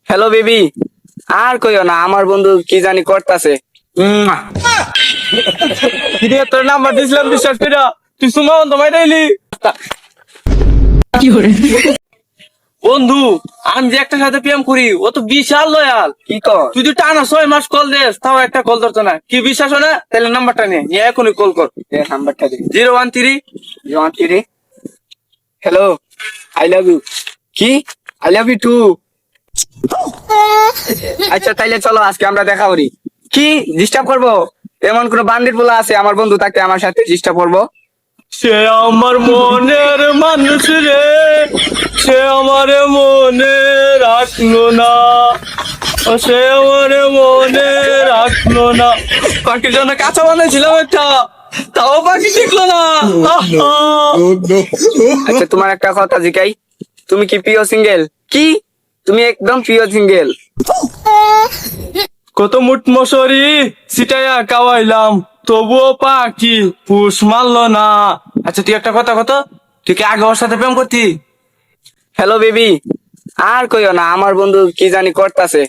Hello baby. আর কইও না, আমার বন্ধু কি জানি করতেছে। তোর নাম্বার দিয়েছিলাম বিশ্বাস করে তুই সুমন তোমায় দিলি বন্ধু। আমি যে একটা সাথে প্রেম করি ও তো বিশাল লয়াল। কি কর? তুই যদি টানা 6 মাস কল দেস তাও একটা কল ধরতো না। কি বিশ্বাস হয় না? তাহলে নাম্বারটা নিয়ে এখনই কল কর। নাম্বারটা দিই। 013 013। Hello, I love you. কি? I love you too. আচ্ছা তাইলে চলো আজকে আমরা দেখা করি। কি ডিস্টার্ব করবো? এমন কোন বান্ডির বলা আছে আমার বন্ধু তাকে আমার সাথে ডিস্টার্ব করবো? সে আমার মনের মানুষ রে, সে আমার মনে রাখলো না, সে আমার মনে রাখলো না। পাখির জন্য কাঁচা বানাইছিলাম একটা, তাও পাখি শিখলো না। আচ্ছা তোমার একটা কথা জিগাই, তুমি কি প্রিয় সিঙ্গেল? কি তুমি একদম প্রিয় সিঙ্গেল? কত মুট মশারি সিটাইয়া কাওয়াইলাম, তবুও পাখি পুষ মারলো না। আচ্ছা তুই একটা কথা কত, তুই কি আগে ওর সাথে প্রেম করতি? হ্যালো বেবি, আর কইও না, আমার বন্ধু কি জানি করতেছে।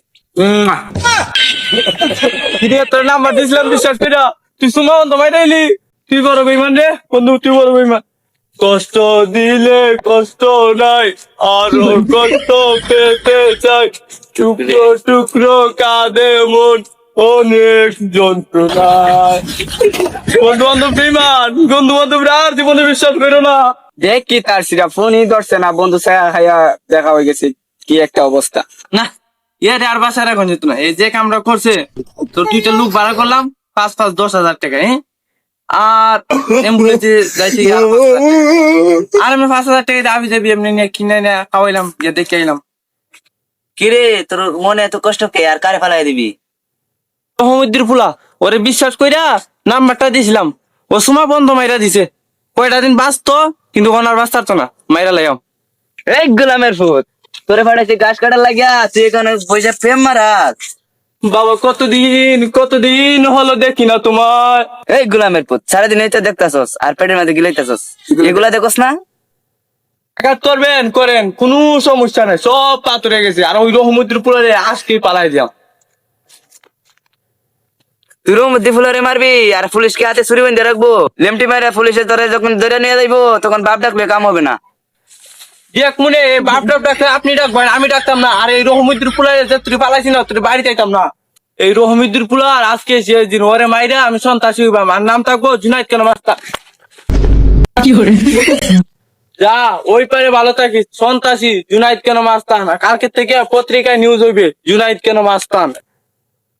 তোর নাম্বার দিয়েছিলাম বিশ্বাস করে তুই সুমন তোমায় দিলি। তুই বড় বেইমান রে বন্ধু, তুই বড় বেইমান। কষ্ট দিলে কষ্ট নাই, আরো কষ্ট পেতে চাই, টুকরো টুকরো কাঁদে মন অনেক যন্ত্রণায়। বন্ধু বান্ধব বেইমান, বন্ধু বান্ধব আর জীবনে বিশ্বাস করো না। দেখ কি তার সিরা ফোনই ধরছে না, বন্ধু ছায়া খাইয়া দেখা হয়ে গেছে। কি একটা অবস্থা। না ইয়ারে আর বাসায় রাখুন যেত না। এই যে কামটা করছে তোর দুইটা লোক ভাড়া করলাম 5,5-10,000 টাকা, হ্যাঁ? আর অ্যাম্বুলেন্সে যাইতে আর আমি 5,000 টাকা দিয়ে আবি যাবি এমনি নিয়ে কিনে নিয়ে খাওয়াইলাম, গিয়ে দেখে আইলাম। কিরে তোর মনে এত কষ্ট কে আর কারে ফেলাই দিবি? সমুদ্রের ফুলা ওরে বিশ্বাস কইরা নাম্বারটা দিয়েছিলাম, ও সুমা বন্ধ মাইরা দিছে। কয়টা দিন বাঁচতো কিন্তু ওনার বাঁচতো না, মাইরা লাইয়াম। এই গোলামের ফুট, তোরে ফাটাইছি গাছ কাটার লাগিয়া, তুই এখানে পয়সা প্রেম মারাস। বাবা কতদিন হলো দেখি না তোমার। এই গোলামের পুত, সারাদিন এই তো দেখতাছস আর পেটের মধ্যে গিলাইতাছস, এগুলা দেখোস না? আঘাত করবেন করেন, কোনো সমস্যা নাই, সব পাথরে গেছে। আর ওই সমুদ্রের পুলারে আজকেই পালাই দিলাম। তুই মধ্যে ফুলারে মারবি আর পুলিশকে হাতে ছুরি বেঁধে রাখবো, লেমটি মারে পুলিশে ধরে যখন ধরে নিয়ে যাইবো তখন বাপ ডাকলে কাম হবে না। এক মনে বাপ ডাক ডাকতে আপনি ডাকবেন, আমি ডাকতাম না। আর এই রহমুদ্দির পুলারে যে তুই পালাইছি না, তুই বাড়ি যাইতাম না। এই রহমুদ্দির পুলার আজকে সে দিন ওরে মাইরা আমি সন্ত্রাসী হইবাম, আর নাম থাকবো জুনাইদ কেন মাস্টার। যা ওই পারে ভালো থাকিস, সন্ত্রাসী জুনাইদ কেন মাস্তান। কালকে থেকে পত্রিকায় নিউজ হইবে জুনাইদ কেন মাস্তান।